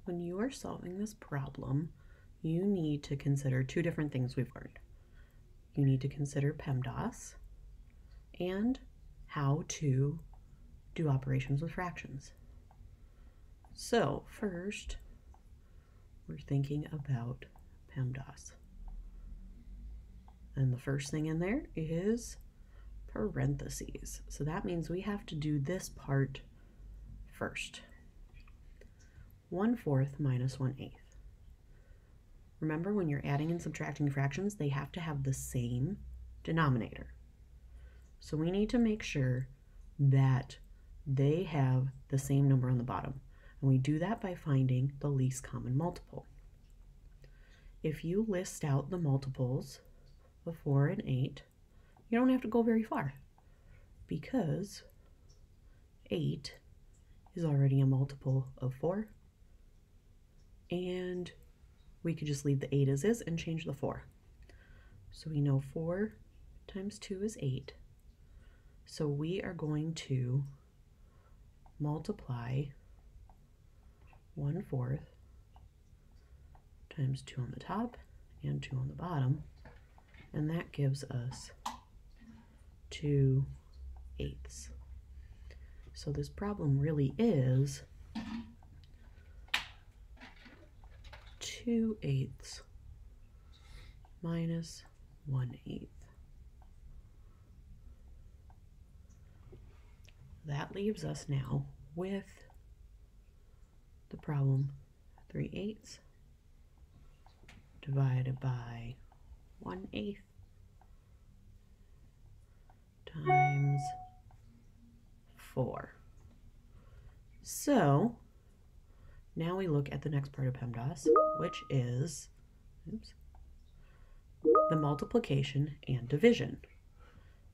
when you are solving this problem, you need to consider two different things we've learned. You need to consider PEMDAS and how to do operations with fractions. So first, we're thinking about PEMDAS. And the first thing in there is parentheses. So that means we have to do this part first. 1/4 minus 1/8. Remember, when you're adding and subtracting fractions, they have to have the same denominator. So we need to make sure that they have the same number on the bottom. And we do that by finding the least common multiple. If you list out the multiples of 4 and 8, you don't have to go very far, because 8 is already a multiple of 4, and we could just leave the 8 as is and change the 4. So we know 4 times 2 is 8. So we are going to multiply 1/4 times 2 on the top and 2 on the bottom, and that gives us 2/8. So this problem really is 2/8 minus 1/8. That leaves us now with the problem 3/8 divided by 1/8 times 4. So now we look at the next part of PEMDAS, which is the multiplication and division.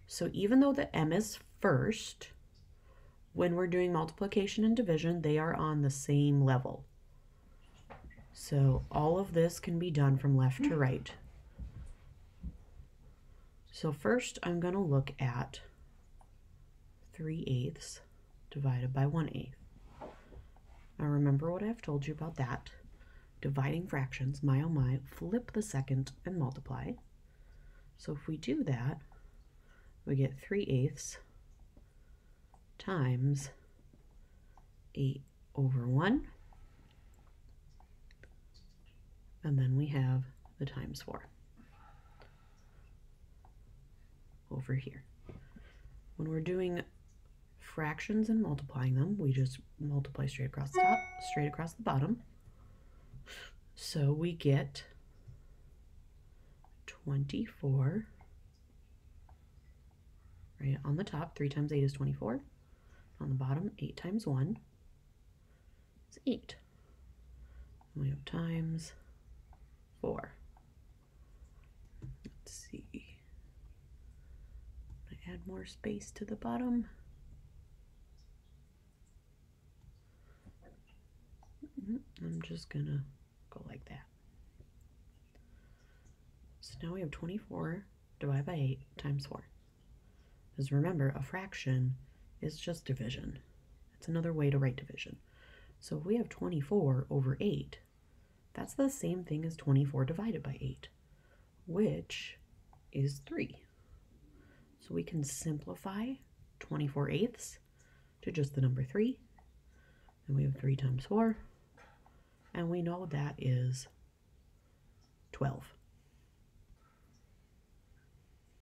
So even though the M is first, when we're doing multiplication and division, they are on the same level. So all of this can be done from left to right. So first I'm going to look at 3/8 divided by 1/8. Now remember what I've told you about that. Dividing fractions, my oh my, flip the second and multiply. So if we do that, we get 3/8 times 8/1, and then we have the times 4 over here. When we're doing fractions and multiplying them, we just multiply straight across the top, straight across the bottom. So we get 24 right on the top. 3 times 8 is 24. On the bottom, 8 times 1 is 8. And we have times 4. Let's see. I add more space to the bottom. I'm just gonna go like that. So now we have 24 divided by 8 times 4. Because remember, a fraction is just division. It's another way to write division. So if we have 24 over 8, that's the same thing as 24 divided by 8, which is 3. So we can simplify 24/8 to just the number 3. And we have 3 times 4. And we know that is 12.